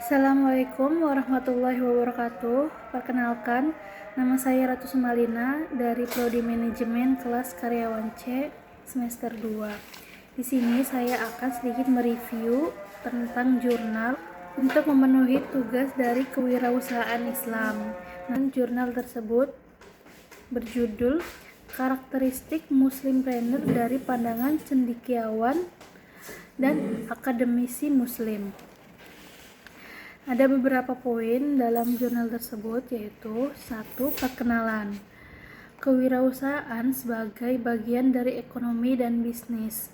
Assalamualaikum warahmatullahi wabarakatuh. Perkenalkan, nama saya Ratu Sumalina dari Prodi Manajemen kelas karyawan C semester 2. Di sini saya akan sedikit mereview tentang jurnal untuk memenuhi tugas dari kewirausahaan Islam. Dan jurnal tersebut berjudul Karakteristik Muslimpreneur dari Pandangan Cendekiawan dan Akademisi Muslim. Ada beberapa poin dalam jurnal tersebut, yaitu 1. Perkenalan. Kewirausahaan sebagai bagian dari ekonomi dan bisnis.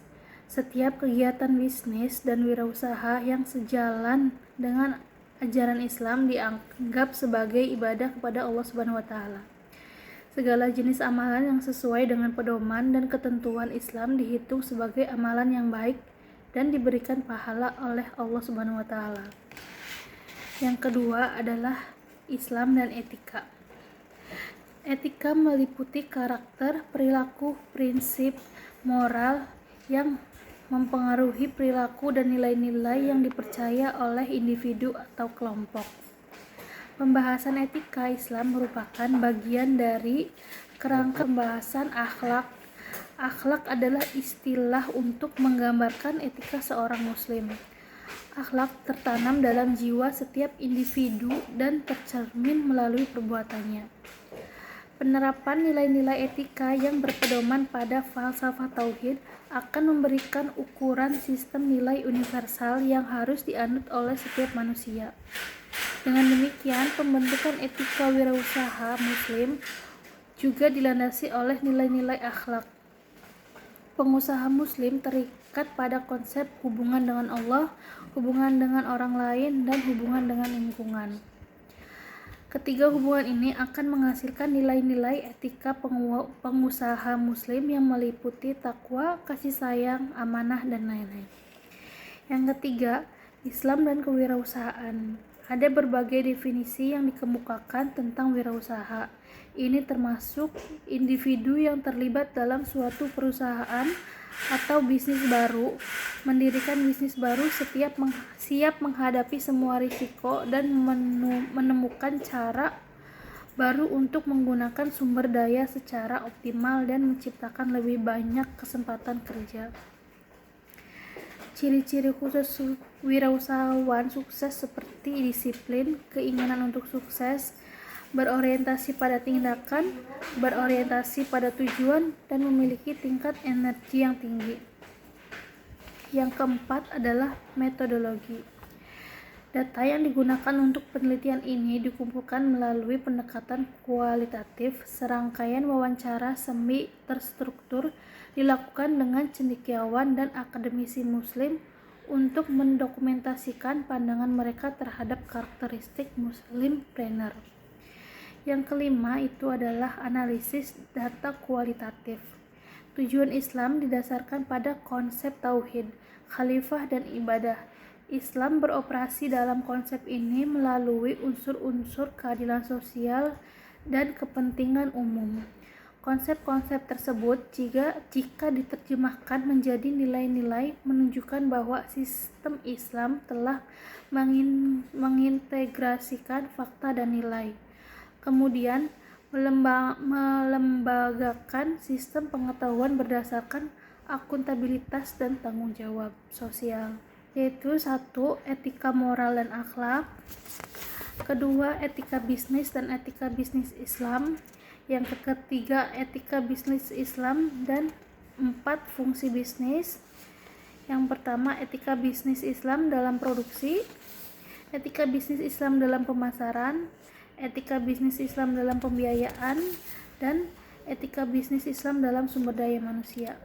Setiap kegiatan bisnis dan wirausaha yang sejalan dengan ajaran Islam dianggap sebagai ibadah kepada Allah Subhanahu wa taala. Segala jenis amalan yang sesuai dengan pedoman dan ketentuan Islam dihitung sebagai amalan yang baik dan diberikan pahala oleh Allah Subhanahu wa taala. Yang kedua adalah Islam dan etika. Etika meliputi karakter, perilaku, prinsip, moral yang mempengaruhi perilaku dan nilai-nilai yang dipercaya oleh individu atau kelompok. Pembahasan etika Islam merupakan bagian dari kerangka pembahasan akhlak. Akhlak adalah istilah untuk menggambarkan etika seorang muslim. Akhlak tertanam dalam jiwa setiap individu dan tercermin melalui perbuatannya. Penerapan nilai-nilai etika yang berpedoman pada falsafah tauhid akan memberikan ukuran sistem nilai universal yang harus dianut oleh setiap manusia. Dengan demikian, pembentukan etika wirausaha muslim juga dilandasi oleh nilai-nilai akhlak. Pengusaha muslim terikat pada konsep hubungan dengan Allah, hubungan dengan orang lain, dan hubungan dengan lingkungan. Ketiga hubungan ini akan menghasilkan nilai-nilai etika pengusaha muslim yang meliputi takwa, kasih sayang, amanah, dan lain-lain. Yang ketiga, Islam dan kewirausahaan. Ada berbagai definisi yang dikemukakan tentang wirausaha. Ini termasuk individu yang terlibat dalam suatu perusahaan atau bisnis baru, mendirikan bisnis baru siap menghadapi semua risiko dan menemukan cara baru untuk menggunakan sumber daya secara optimal dan menciptakan lebih banyak kesempatan kerja. Ciri-ciri khusus wirausahawan sukses seperti disiplin, keinginan untuk sukses, berorientasi pada tindakan, berorientasi pada tujuan, dan memiliki tingkat energi yang tinggi. Yang keempat adalah metodologi. Data yang digunakan untuk penelitian ini dikumpulkan melalui pendekatan kualitatif. Serangkaian wawancara semi terstruktur dilakukan dengan cendekiawan dan akademisi muslim untuk mendokumentasikan pandangan mereka terhadap karakteristik muslimpreneur. Yang kelima itu adalah analisis data kualitatif. Tujuan Islam didasarkan pada konsep tauhid, khalifah, dan ibadah. Islam beroperasi dalam konsep ini melalui unsur-unsur keadilan sosial dan kepentingan umum. Konsep-konsep tersebut jika diterjemahkan menjadi nilai-nilai menunjukkan bahwa sistem Islam telah mengintegrasikan fakta dan nilai. Kemudian melembagakan sistem pengetahuan berdasarkan akuntabilitas dan tanggung jawab sosial, yaitu 1. Etika moral dan akhlak, kedua etika bisnis dan etika bisnis Islam, yang ketiga etika bisnis Islam, dan 4 fungsi bisnis. Yang pertama etika bisnis Islam dalam produksi, etika bisnis Islam dalam pemasaran, etika bisnis Islam dalam pembiayaan, dan etika bisnis Islam dalam sumber daya manusia.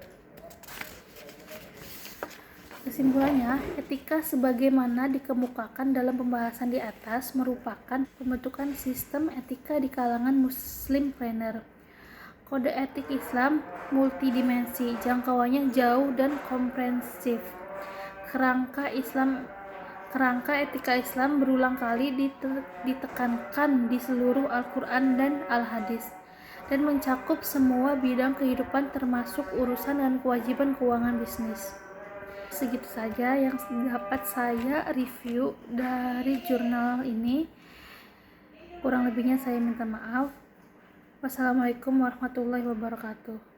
Kesimpulannya, etika sebagaimana dikemukakan dalam pembahasan di atas merupakan pembentukan sistem etika di kalangan muslimpreneur. Kode etik Islam multidimensi, jangkauannya jauh dan komprehensif. Kerangka etika Islam berulang kali ditekankan di seluruh Al-Quran dan Al-Hadis dan mencakup semua bidang kehidupan termasuk urusan dan kewajiban keuangan bisnis. segitu saja yang dapat saya review dari jurnal ini. Kurang lebihnya saya minta maaf. Wassalamualaikum warahmatullahi wabarakatuh.